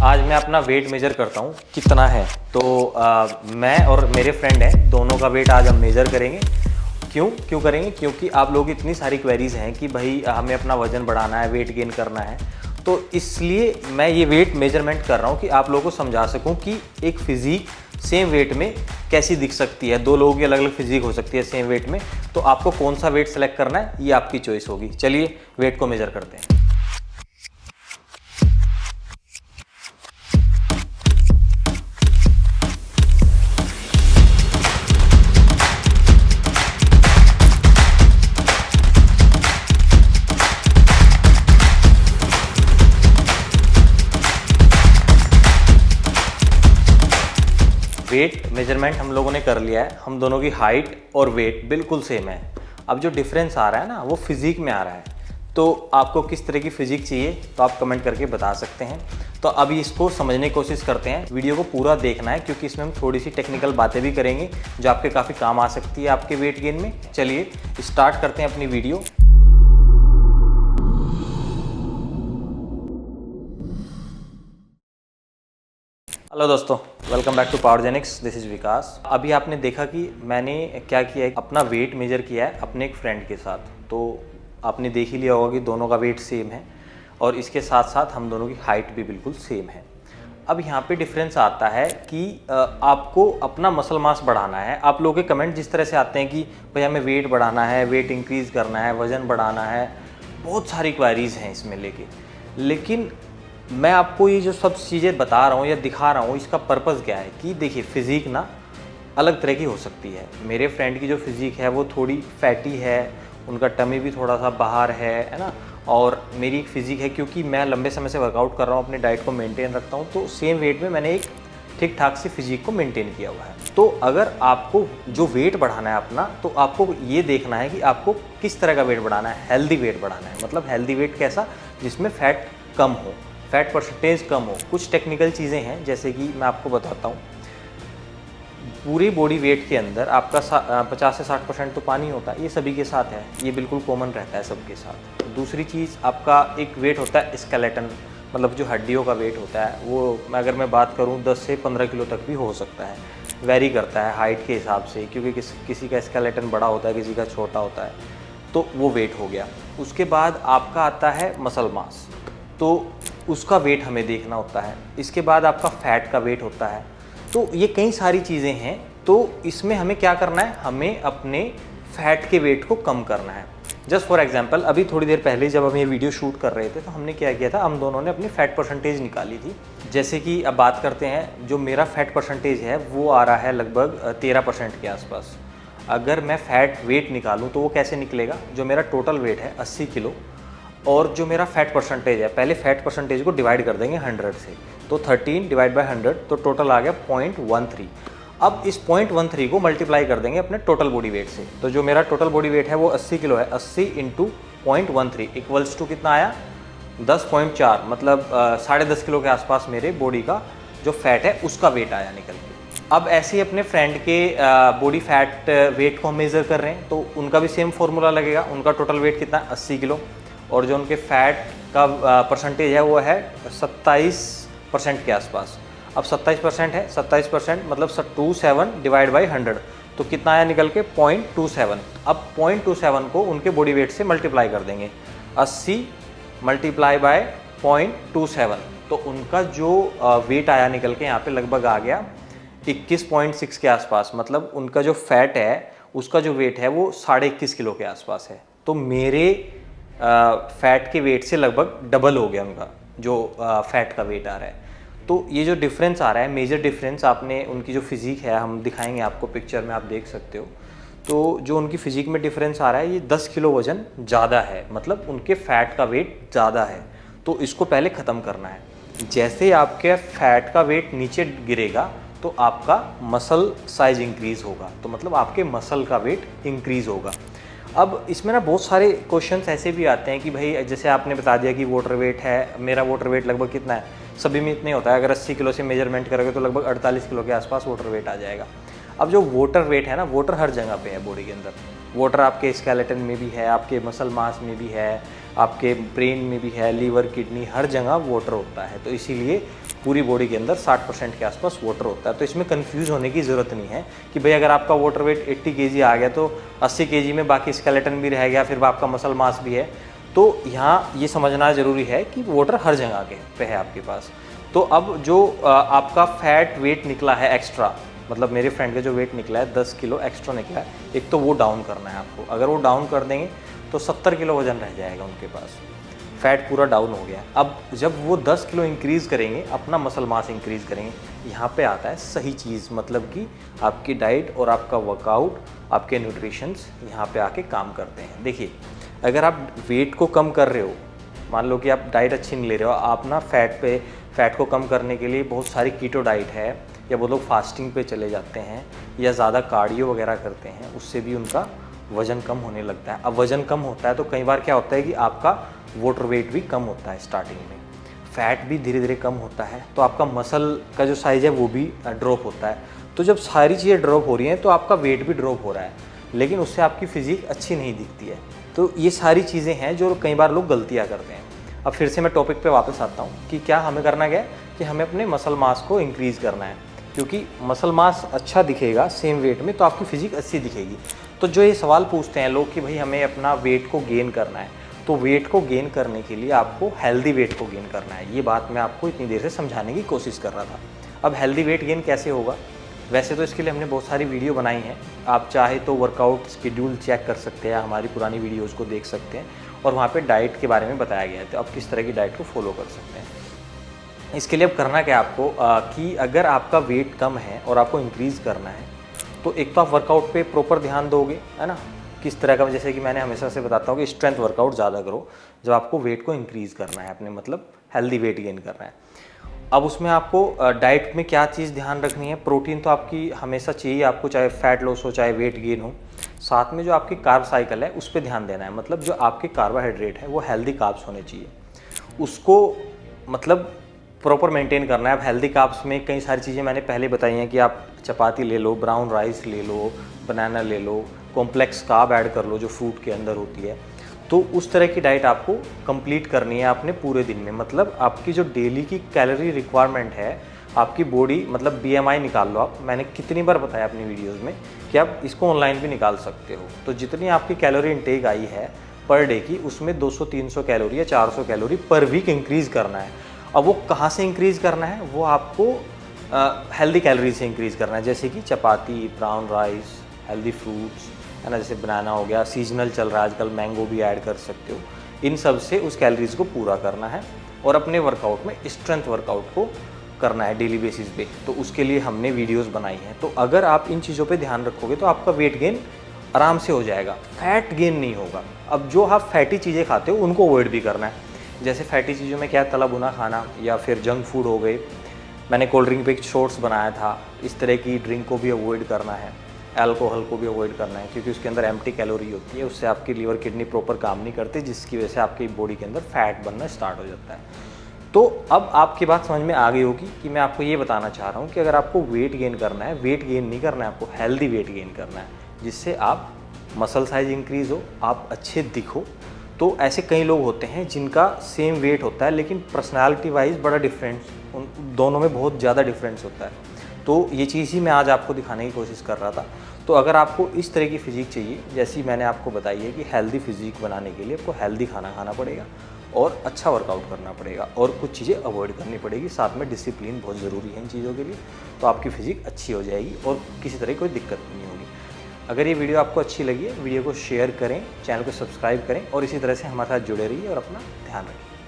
आज मैं अपना वेट मेजर करता हूँ कितना है। तो मैं और मेरे फ्रेंड हैं, दोनों का वेट आज हम मेजर करेंगे। क्यों करेंगे? क्योंकि आप लोग इतनी सारी क्वेरीज हैं कि भाई हमें अपना वजन बढ़ाना है, वेट गेन करना है, तो इसलिए मैं ये वेट मेजरमेंट कर रहा हूँ कि आप लोगों को समझा सकूँ कि एक फिजिक सेम वेट में कैसी दिख सकती है। दो लोगों की अलग अलग फिजिक हो सकती है सेम वेट में, तो आपको कौन सा वेट सेलेक्ट करना है ये आपकी चॉइस होगी। चलिए वेट को मेजर करते हैं। वेट मेजरमेंट हम लोगों ने कर लिया है, हम दोनों की हाइट और वेट बिल्कुल सेम है। अब जो डिफरेंस आ रहा है ना वो फिजिक में आ रहा है। तो आपको किस तरह की फिजिक चाहिए तो आप कमेंट करके बता सकते हैं। तो अभी इसको समझने की कोशिश करते हैं। वीडियो को पूरा देखना है क्योंकि इसमें हम थोड़ी सी टेक्निकल बातें भी करेंगे जो आपके काफ़ी काम आ सकती है आपके वेट गेन में। चलिए स्टार्ट करते हैं अपनी वीडियो। हेलो दोस्तों, welcome back to Powergenics. This is Vikas. अभी आपने देखा कि मैंने क्या किया है, अपना वेट मेजर किया है अपने एक फ्रेंड के साथ। तो आपने देख ही लिया होगा कि दोनों का वेट सेम है और इसके साथ साथ हम दोनों की हाइट भी बिल्कुल सेम है। अब यहाँ पे डिफरेंस आता है कि आपको अपना मसल मास बढ़ाना है। आप लोगों के कमेंट जिस तरह से आते हैं कि भाई हमें वेट बढ़ाना है, वेट इंक्रीज़ करना है, वज़न बढ़ाना है, बहुत सारी क्वारीज हैं इसमें लेकिन मैं आपको ये जो सब चीज़ें बता रहा हूँ या दिखा रहा हूँ, इसका पर्पज़ क्या है कि देखिए फिज़िक ना अलग तरह की हो सकती है। मेरे फ्रेंड की जो फिज़िक है वो थोड़ी फैटी है, उनका टमी भी थोड़ा सा बाहर है ना। और मेरी एक फ़िज़िक है क्योंकि मैं लंबे समय से वर्कआउट कर रहा हूँ, अपनी डाइट को मेंटेन रखता हूँ, तो सेम वेट में मैंने एक ठीक ठाक सी फिज़िक को मेंटेन किया हुआ है। तो अगर आपको जो वेट बढ़ाना है अपना, तो आपको ये देखना है कि आपको किस तरह का वेट बढ़ाना है। हेल्दी वेट बढ़ाना है, मतलब हेल्दी वेट कैसा, जिसमें फ़ैट कम हो, फैट परसेंटेज कम हो। कुछ टेक्निकल चीज़ें हैं जैसे कि मैं आपको बताता हूँ। पूरी बॉडी वेट के अंदर आपका 50 से 60% तो पानी होता है, ये सभी के साथ है, ये बिल्कुल कॉमन रहता है सबके साथ। दूसरी चीज़, आपका एक वेट होता है स्केलेटन, मतलब जो हड्डियों का वेट होता है वो, अगर मैं बात करूँ 10 से 15 किलो तक भी हो सकता है, वेरी करता है हाइट के हिसाब से, क्योंकि किसी का स्केलेटन बड़ा होता है, किसी का छोटा होता है, तो वो वेट हो गया। उसके बाद आपका आता है मसल मास, तो उसका वेट हमें देखना होता है। इसके बाद आपका फ़ैट का वेट होता है। तो ये कई सारी चीज़ें हैं। तो इसमें हमें क्या करना है, हमें अपने फ़ैट के वेट को कम करना है। जस्ट फॉर एग्जांपल, अभी थोड़ी देर पहले जब हम ये वीडियो शूट कर रहे थे तो हमने क्या किया था, हम दोनों ने अपनी फ़ैट परसेंटेज निकाली थी। जैसे कि अब बात करते हैं, जो मेरा फ़ैट परसेंटेज है वो आ रहा है लगभग 13% के आसपास। अगर मैं फ़ैट वेट निकालूँ तो वो कैसे निकलेगा, जो मेरा टोटल वेट है 80 किलो और जो मेरा फैट परसेंटेज है, पहले फैट परसेंटेज को डिवाइड कर देंगे 100 से, तो 13 डिवाइड बाय 100, तो टोटल आ गया 0.13। अब इस 0.13 को मल्टीप्लाई कर देंगे अपने टोटल बॉडी वेट से। तो जो मेरा टोटल बॉडी वेट है वो 80 किलो है, 80 इंटू 0.13 इक्वल्स टू कितना आया, 10.4, मतलब 10.5 किलो के आसपास मेरे बॉडी का जो फैट है उसका वेट आया निकल के। अब ऐसे ही अपने फ्रेंड के बॉडी फैट वेट को हम मेज़र कर रहे हैं, तो उनका भी सेम फॉर्मूला लगेगा। उनका टोटल वेट कितना है, 80 किलो, और जो उनके फैट का परसेंटेज है वो है 27% के आसपास। अब 27% है, 27% मतलब 27 डिवाइड बाई 100, तो कितना आया निकल के, 0.27। अब 0.27 को उनके बॉडी वेट से मल्टीप्लाई कर देंगे, 80 मल्टीप्लाई बाय 0.27, तो उनका जो वेट आया निकल के यहाँ पे लगभग आ गया 21.6 के आसपास। मतलब उनका जो फैट है उसका जो वेट है वो 21.5 किलो के आसपास है। तो मेरे फैट के वेट से लगभग डबल हो गया उनका जो फैट का वेट आ रहा है। तो ये जो डिफरेंस आ रहा है, मेजर डिफरेंस, आपने उनकी जो फिजिक है, हम दिखाएंगे आपको पिक्चर में, आप देख सकते हो। तो जो उनकी फिजिक में डिफरेंस आ रहा है, ये 10 किलो वजन ज़्यादा है, मतलब उनके फैट का वेट ज़्यादा है। तो इसको पहले ख़त्म करना है। जैसे आपके फैट का वेट नीचे गिरेगा तो आपका मसल साइज इंक्रीज़ होगा, तो मतलब आपके मसल का वेट इंक्रीज़ होगा। अब इसमें ना बहुत सारे क्वेश्चंस ऐसे भी आते हैं कि भाई जैसे आपने बता दिया कि वाटर वेट है, मेरा वाटर वेट लगभग कितना है, सभी में इतने होता है। अगर 80 किलो से मेजरमेंट करोगे तो लगभग 48 किलो के आसपास वाटर वेट आ जाएगा। अब जो वाटर वेट है ना, वाटर हर जगह पे है बॉडी के अंदर। वाटर आपके स्केलेटन में भी है, आपके मसल मास में भी है, आपके ब्रेन में भी है, लीवर, किडनी, हर जगह वाटर होता है। तो इसीलिए पूरी बॉडी के अंदर 60% के आसपास वाटर होता है। तो इसमें कंफ्यूज होने की ज़रूरत नहीं है कि भाई अगर आपका वाटर वेट 80 केजी आ गया तो 80 केजी में बाकी स्केलेटन भी रह गया, फिर आपका मसल मास भी है। तो यहाँ ये समझना ज़रूरी है कि वाटर हर जगह के पे है आपके पास। तो अब जो आपका फैट वेट निकला है एक्स्ट्रा, मतलब मेरे फ्रेंड का जो वेट निकला है 10 किलो एक्स्ट्रा निकला है, एक तो वो डाउन करना है आपको। अगर वो डाउन कर देंगे तो 70 किलो वजन रह जाएगा उनके पास, फैट पूरा डाउन हो गया। अब जब वो 10 किलो इंक्रीज़ करेंगे, अपना मसल मास इंक्रीज़ करेंगे, यहाँ पे आता है सही चीज़, मतलब कि आपकी डाइट और आपका वर्कआउट, आपके न्यूट्रिशंस यहाँ पे आके काम करते हैं। देखिए, अगर आप वेट को कम कर रहे हो, मान लो कि आप डाइट अच्छी नहीं ले रहे हो, आप ना फैट को कम करने के लिए बहुत सारी कीटो डाइट है, या वो लोग फास्टिंग पे चले जाते हैं या ज़्यादा कार्डियो वगैरह करते हैं, उससे भी उनका वज़न कम होने लगता है। अब वज़न कम होता है तो कई बार क्या होता है कि आपका वाटर वेट भी कम होता है, स्टार्टिंग में फैट भी धीरे धीरे कम होता है, तो आपका मसल का जो साइज़ है वो भी ड्रॉप होता है। तो जब सारी चीज़ें ड्रॉप हो रही हैं तो आपका वेट भी ड्रॉप हो रहा है, लेकिन उससे आपकी फिजिक अच्छी नहीं दिखती है। तो ये सारी चीज़ें हैं जो कई बार लोग गलतियाँ करते हैं। अब फिर से मैं टॉपिक पे वापस आता हूँ कि क्या हमें करना क्या है कि हमें अपने मसल मास को इंक्रीज़ करना है, क्योंकि मसल मास अच्छा दिखेगा सेम वेट में तो आपकी फिजिक अच्छी दिखेगी। तो जो ये सवाल पूछते हैं लोग कि भाई हमें अपना वेट को गेन करना है, तो वेट को गेन करने के लिए आपको हेल्दी वेट को गेन करना है। ये बात मैं आपको इतनी देर से समझाने की कोशिश कर रहा था। अब हेल्दी वेट गेन कैसे होगा? वैसे तो इसके लिए हमने बहुत सारी वीडियो बनाई हैं, आप चाहे तो वर्कआउट शेड्यूल चेक कर सकते हैं, हमारी पुरानी वीडियोज़ को देख सकते हैं, और वहाँ पे डाइट के बारे में बताया गया है, तो आप किस तरह की डाइट को फॉलो कर सकते हैं। इसके लिए अब करना क्या है आपको कि अगर आपका वेट कम है और आपको इंक्रीज़ करना है, तो एक तो आप वर्कआउट पे प्रॉपर ध्यान दोगे, है ना, किस तरह का, जैसे कि मैंने हमेशा से बताता हूँ कि स्ट्रेंथ वर्कआउट ज़्यादा करो जब आपको वेट को इंक्रीज़ करना है अपने, मतलब हेल्दी वेट गेन करना है। अब उसमें आपको डाइट में क्या चीज़ ध्यान रखनी है, प्रोटीन तो आपकी हमेशा चाहिए आपको, चाहे फैट लॉस हो चाहे वेट गेन हो। साथ में जो आपकी कार्ब साइकिल है उस पर ध्यान देना है, मतलब जो आपके कार्बोहाइड्रेट है वो हेल्दी कार्ब्स होने चाहिए, उसको मतलब प्रॉपर मेंटेन करना है। अब हेल्दी कार्ब्स में कई सारी चीज़ें मैंने पहले बताई हैं कि आप चपाती ले लो, ब्राउन राइस ले लो, बनाना ले लो, कॉम्प्लेक्स कार्ब ऐड कर लो जो फ्रूट के अंदर होती है। तो उस तरह की डाइट आपको कंप्लीट करनी है आपने पूरे दिन में, मतलब आपकी जो डेली की कैलोरी रिक्वायरमेंट है, आपकी बॉडी, मतलब बीएमआई निकाल लो आप, मैंने कितनी बार बताया अपनी वीडियोज़ में कि आप इसको ऑनलाइन भी निकाल सकते हो। तो जितनी आपकी कैलोरी इंटेक आई है पर डे की, उसमें 200-300 कैलोरी या 400 कैलोरी पर वीक इंक्रीज़ करना है। अब वो कहाँ से इंक्रीज़ करना है, वो आपको हेल्दी कैलोरी से इंक्रीज़ करना है, जैसे कि चपाती, ब्राउन राइस, हेल्दी फ्रूट्स, है ना, जैसे बनाना हो गया, सीजनल चल रहा है आजकल, मैंगो भी ऐड कर सकते हो। इन सब से उस कैलोरीज को पूरा करना है और अपने वर्कआउट में स्ट्रेंथ वर्कआउट को करना है डेली बेसिस पे। तो उसके लिए हमने वीडियोस बनाई हैं। तो अगर आप इन चीज़ों पे ध्यान रखोगे तो आपका वेट गेन आराम से हो जाएगा, फैट गेन नहीं होगा। अब जो आप फैटी चीज़ें खाते हो उनको अवॉइड भी करना है, जैसे फैटी चीज़ों में क्या है, तला भुना खाना या फिर जंक फूड हो गए। मैंने कोल्ड ड्रिंक पे एक शॉर्ट्स बनाया था, इस तरह की ड्रिंक को भी अवॉइड करना है, अल्कोहल को भी अवॉइड करना है, क्योंकि उसके अंदर एम्प्टी कैलोरी होती है, उससे आपकी लीवर किडनी प्रॉपर काम नहीं करती, जिसकी वजह से आपकी बॉडी के अंदर फैट बनना स्टार्ट हो जाता है। तो अब आपकी बात समझ में आ गई होगी कि मैं आपको ये बताना चाह रहा हूँ कि अगर आपको वेट गेन करना है, वेट गेन नहीं करना है, आपको हेल्दी वेट गेन करना है, जिससे आप मसल साइज इंक्रीज़ हो, आप अच्छे दिखो। तो ऐसे कई लोग होते हैं जिनका सेम वेट होता है लेकिन पर्सनालिटी वाइज बड़ा डिफरेंस, उन दोनों में बहुत ज़्यादा डिफरेंस होता है। तो ये चीज़ ही मैं आज आपको दिखाने की कोशिश कर रहा था। तो अगर आपको इस तरह की फ़िज़ीक चाहिए, जैसी मैंने आपको बताई है कि हेल्दी फ़िज़ीक बनाने के लिए आपको हेल्दी खाना खाना पड़ेगा और अच्छा वर्कआउट करना पड़ेगा और कुछ चीज़ें अवॉइड करनी पड़ेगी, साथ में डिसिप्लिन बहुत ज़रूरी है इन चीज़ों के लिए। तो आपकी फ़िज़ीक अच्छी हो जाएगी और किसी तरह की कोई दिक्कत नहीं होगी। अगर ये वीडियो आपको अच्छी लगी है, वीडियो को शेयर करें, चैनल को सब्सक्राइब करें और इसी तरह से हमारे साथ जुड़े रहिए और अपना ध्यान रखें।